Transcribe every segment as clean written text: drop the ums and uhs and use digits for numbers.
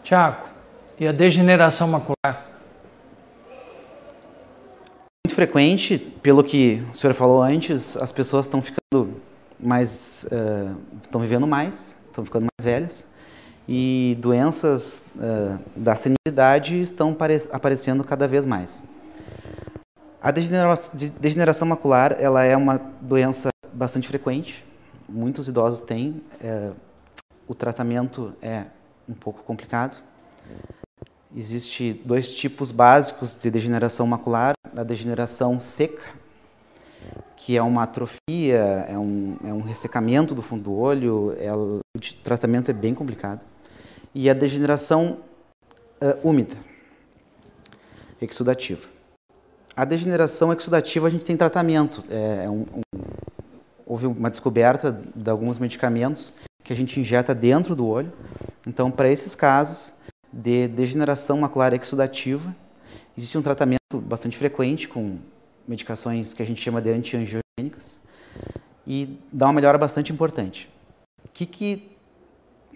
Tiago, e a degeneração macular? Muito frequente, pelo que o senhor falou antes, as pessoas estão ficando mais, estão vivendo mais, estão ficando mais velhas e doenças da senilidade estão aparecendo cada vez mais. A degeneração macular, ela é uma doença bastante frequente, muitos idosos têm, o tratamento é um pouco complicado. Existem dois tipos básicos de degeneração macular, a degeneração seca, que é uma atrofia, é um ressecamento do fundo do olho, o tratamento é bem complicado, e a degeneração úmida, exudativa. A degeneração exudativa a gente tem tratamento, houve uma descoberta de alguns medicamentos que a gente injeta dentro do olho, então para esses casos de degeneração macular exudativa, existe um tratamento bastante frequente com medicações que a gente chama de antiangiogênicas e dá uma melhora bastante importante.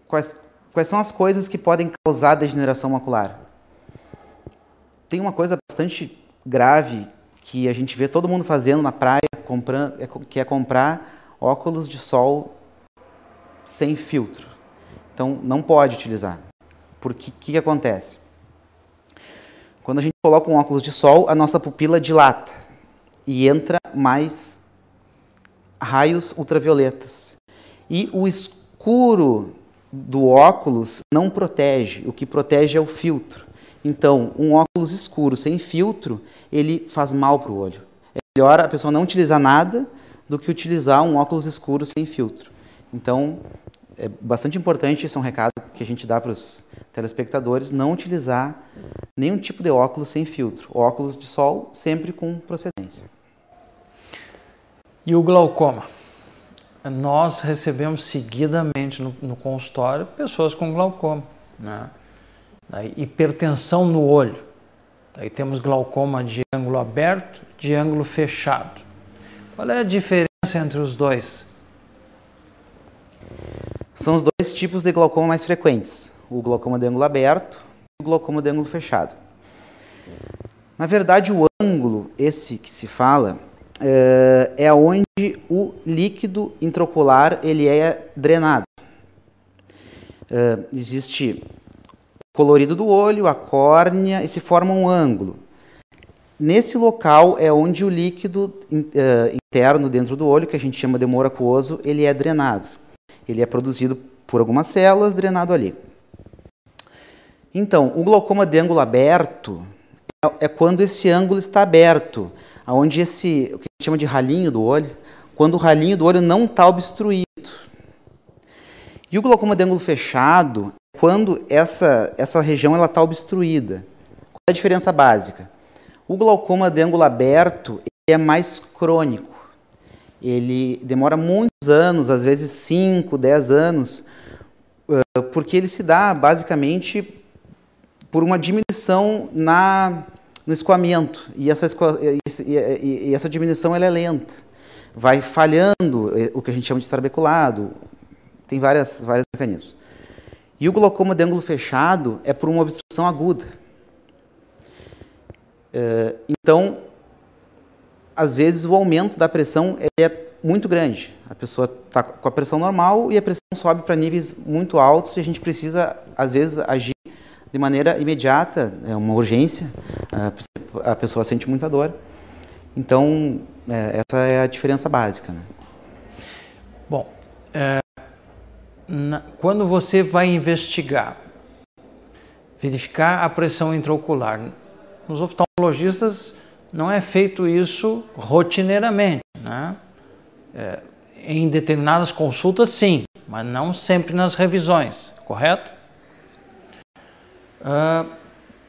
Quais são as coisas que podem causar degeneração macular? Tem uma coisa bastante grave que a gente vê todo mundo fazendo na praia, que é comprar óculos de sol sem filtro. Então, não pode utilizar. Porque o que acontece? Quando a gente coloca um óculos de sol, a nossa pupila dilata e entra mais raios ultravioletas. E o escuro do óculos não protege, o que protege é o filtro. Então, um óculos escuro sem filtro, ele faz mal para o olho. É melhor a pessoa não utilizar nada do que utilizar um óculos escuro sem filtro. Então, é bastante importante, esse é um recado que a gente dá para os telespectadores, não utilizar nenhum tipo de óculos sem filtro. Óculos de sol sempre com procedência. E o glaucoma? Nós recebemos seguidamente no consultório pessoas com glaucoma, né? Daí, hipertensão no olho. Daí temos glaucoma de ângulo aberto, de ângulo fechado. Qual é a diferença entre os dois? São os dois tipos de glaucoma mais frequentes, o glaucoma de ângulo aberto e o glaucoma de ângulo fechado. Na verdade, o ângulo, esse que se fala, é onde o líquido intraocular ele é drenado. Existe o colorido do olho, a córnea, e se forma um ângulo. Nesse local é onde o líquido interno dentro do olho, que a gente chama de humor aquoso, ele é drenado. Ele é produzido por algumas células, drenado ali. Então, o glaucoma de ângulo aberto é quando esse ângulo está aberto, onde o que a gente chama de ralinho do olho, quando o ralinho do olho não está obstruído. E o glaucoma de ângulo fechado é quando essa região está obstruída. Qual é a diferença básica? O glaucoma de ângulo aberto ele é mais crônico. Ele demora muitos anos, às vezes 5, 10 anos, porque ele se dá basicamente por uma diminuição no escoamento. E essa diminuição ela é lenta. Vai falhando o que a gente chama de trabeculado. Tem vários mecanismos. E o glaucoma de ângulo fechado é por uma obstrução aguda. Então, às vezes o aumento da pressão é muito grande. A pessoa está com a pressão normal e a pressão sobe para níveis muito altos e a gente precisa, às vezes, agir de maneira imediata, é uma urgência, a pessoa sente muita dor. Então, essa é a diferença básica, né? Bom, quando você vai investigar, verificar a pressão intraocular, nos oftalmologistas não é feito isso rotineiramente, né? Em determinadas consultas, sim, mas não sempre nas revisões, correto?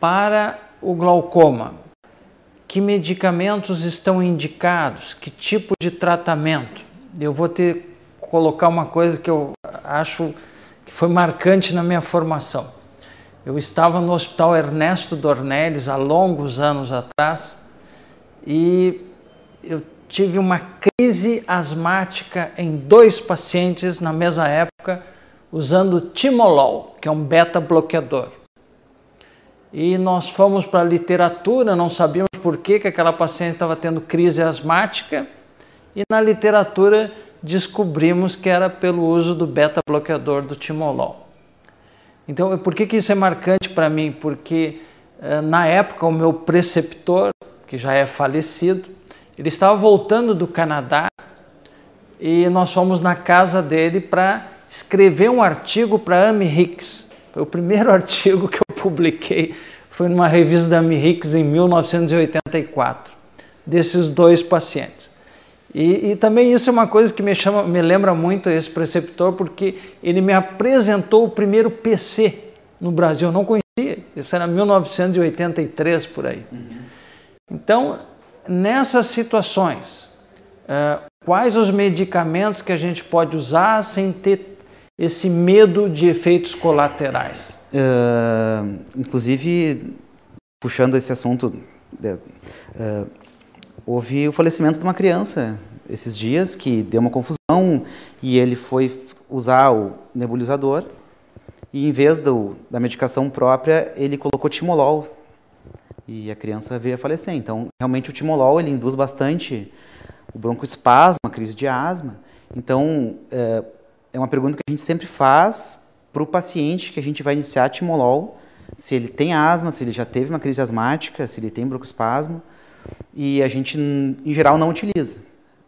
Para o glaucoma, que medicamentos estão indicados? Que tipo de tratamento? Eu vou colocar uma coisa que eu acho que foi marcante na minha formação. Eu estava no Hospital Ernesto Dornelles há longos anos atrás e eu tive uma crise asmática em 2 pacientes na mesma época usando Timolol, que é um beta-bloqueador. e nós fomos para a literatura, não sabíamos por que aquela paciente estava tendo crise asmática, e na literatura descobrimos que era pelo uso do beta-bloqueador do timolol. Então, por que isso é marcante para mim? Porque na época o meu preceptor, que já é falecido, ele estava voltando do Canadá e nós fomos na casa dele para escrever um artigo para a AMI Hicks. Foi o primeiro artigo que eu publiquei, foi numa revista da AMI Hicks em 1984, desses 2 pacientes. E também isso é uma coisa que me lembra muito esse preceptor, porque ele me apresentou o primeiro PC no Brasil, eu não conhecia, isso era 1983 por aí. Então, nessas situações, quais os medicamentos que a gente pode usar sem ter esse medo de efeitos colaterais? Inclusive, puxando esse assunto, houve o falecimento de uma criança esses dias que deu uma confusão e ele foi usar o nebulizador e em vez da medicação própria, ele colocou timolol e a criança veio a falecer. Então, realmente o timolol ele induz bastante o broncoespasmo, a crise de asma. Então, é uma pergunta que a gente sempre faz para o paciente que a gente vai iniciar timolol, se ele tem asma, se ele já teve uma crise asmática, se ele tem broncoespasmo. E a gente, em geral, não utiliza.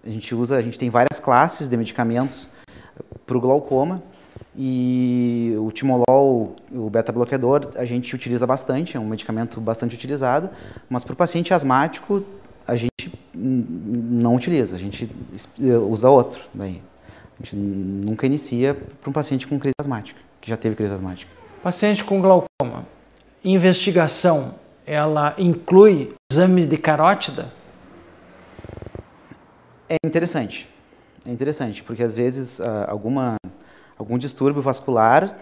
A gente tem várias classes de medicamentos para o glaucoma e o timolol, o beta-bloqueador, a gente utiliza bastante, é um medicamento bastante utilizado, mas para o paciente asmático a gente não utiliza, a gente usa outro. Daí. A gente nunca inicia para um paciente com crise asmática, que já teve crise asmática. Paciente com glaucoma, investigação, ela inclui exame de carótida? É interessante, porque às vezes algum distúrbio vascular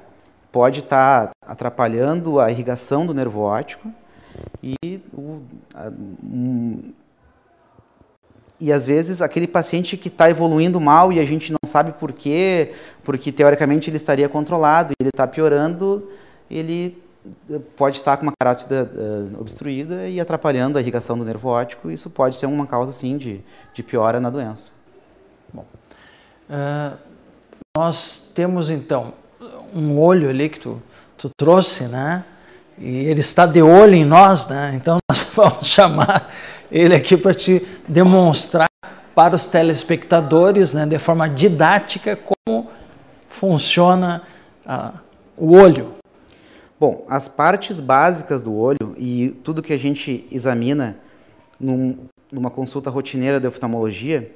pode estar atrapalhando a irrigação do nervo óptico e às vezes aquele paciente que está evoluindo mal e a gente não sabe por quê, porque teoricamente ele estaria controlado e ele está piorando, ele pode estar com uma carótida obstruída e atrapalhando a irrigação do nervo óptico. Isso pode ser uma causa, sim, de piora na doença. Bom, nós temos, então, um olho ali que tu trouxe, né? E ele está de olho em nós, né? Então, nós vamos chamar ele aqui para te demonstrar para os telespectadores, né, de forma didática, como funciona o olho. Bom, as partes básicas do olho e tudo que a gente examina numa consulta rotineira de oftalmologia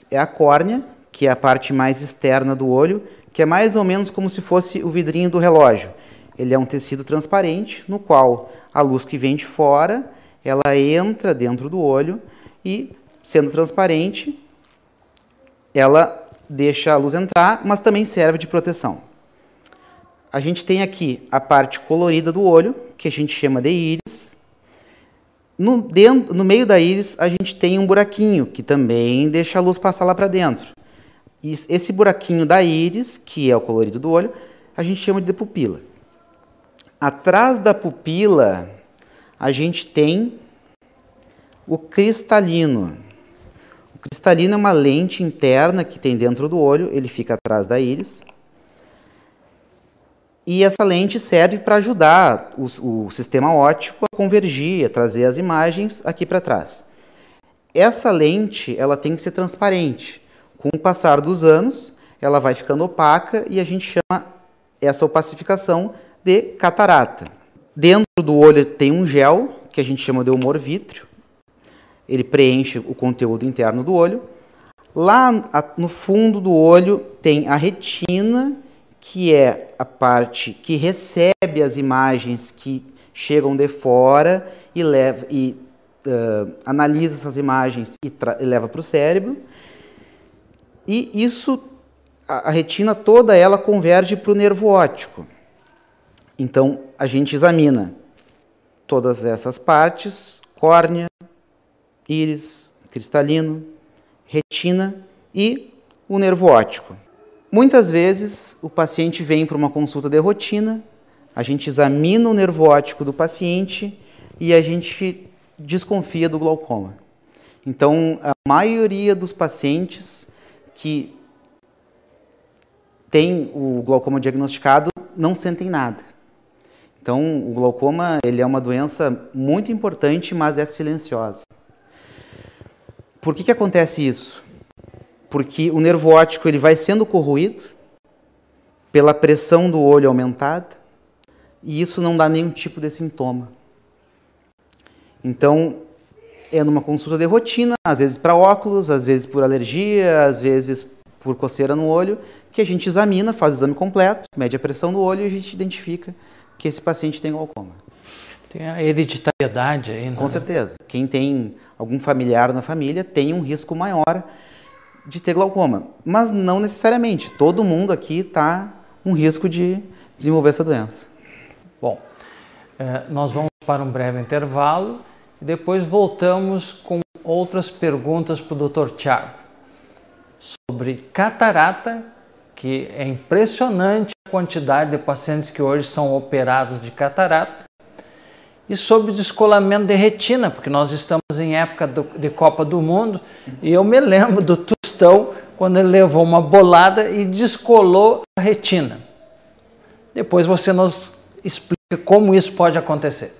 é a córnea, que é a parte mais externa do olho, que é mais ou menos como se fosse o vidrinho do relógio. Ele é um tecido transparente, no qual a luz que vem de fora, ela entra dentro do olho e, sendo transparente, ela deixa a luz entrar, mas também serve de proteção. A gente tem aqui a parte colorida do olho, que a gente chama de íris. No meio da íris, a gente tem um buraquinho, que também deixa a luz passar lá para dentro. E esse buraquinho da íris, que é o colorido do olho, a gente chama de pupila. Atrás da pupila, a gente tem o cristalino. O cristalino é uma lente interna que tem dentro do olho, ele fica atrás da íris. E essa lente serve para ajudar o sistema óptico a convergir, a trazer as imagens aqui para trás. Essa lente ela tem que ser transparente. Com o passar dos anos, ela vai ficando opaca e a gente chama essa opacificação de catarata. Dentro do olho tem um gel, que a gente chama de humor vítreo. Ele preenche o conteúdo interno do olho. Lá no fundo do olho tem a retina, que é a parte que recebe as imagens que chegam de fora e analisa essas imagens e leva para o cérebro. E isso, a retina toda ela converge para o nervo óptico. Então, a gente examina todas essas partes, córnea, íris, cristalino, retina e o nervo óptico. Muitas vezes, o paciente vem para uma consulta de rotina, a gente examina o nervo óptico do paciente e a gente desconfia do glaucoma. Então, a maioria dos pacientes que tem o glaucoma diagnosticado não sentem nada. Então, o glaucoma ele é uma doença muito importante, mas é silenciosa. Por que acontece isso? Porque o nervo óptico ele vai sendo corroído pela pressão do olho aumentada e isso não dá nenhum tipo de sintoma. Então, é numa consulta de rotina, às vezes para óculos, às vezes por alergia, às vezes por coceira no olho, que a gente examina, faz o exame completo, mede a pressão do olho e a gente identifica que esse paciente tem glaucoma. Tem a hereditariedade aí, né? Com certeza. Quem tem algum familiar na família tem um risco maior de ter glaucoma. Mas não necessariamente. Todo mundo aqui está com risco de desenvolver essa doença. Bom, nós vamos para um breve intervalo e depois voltamos com outras perguntas para o Dr. Thiago sobre catarata, que é impressionante a quantidade de pacientes que hoje são operados de catarata, e sobre descolamento de retina, porque nós estamos em época de Copa do Mundo, e eu me lembro do Tostão, quando ele levou uma bolada e descolou a retina. Depois você nos explica como isso pode acontecer.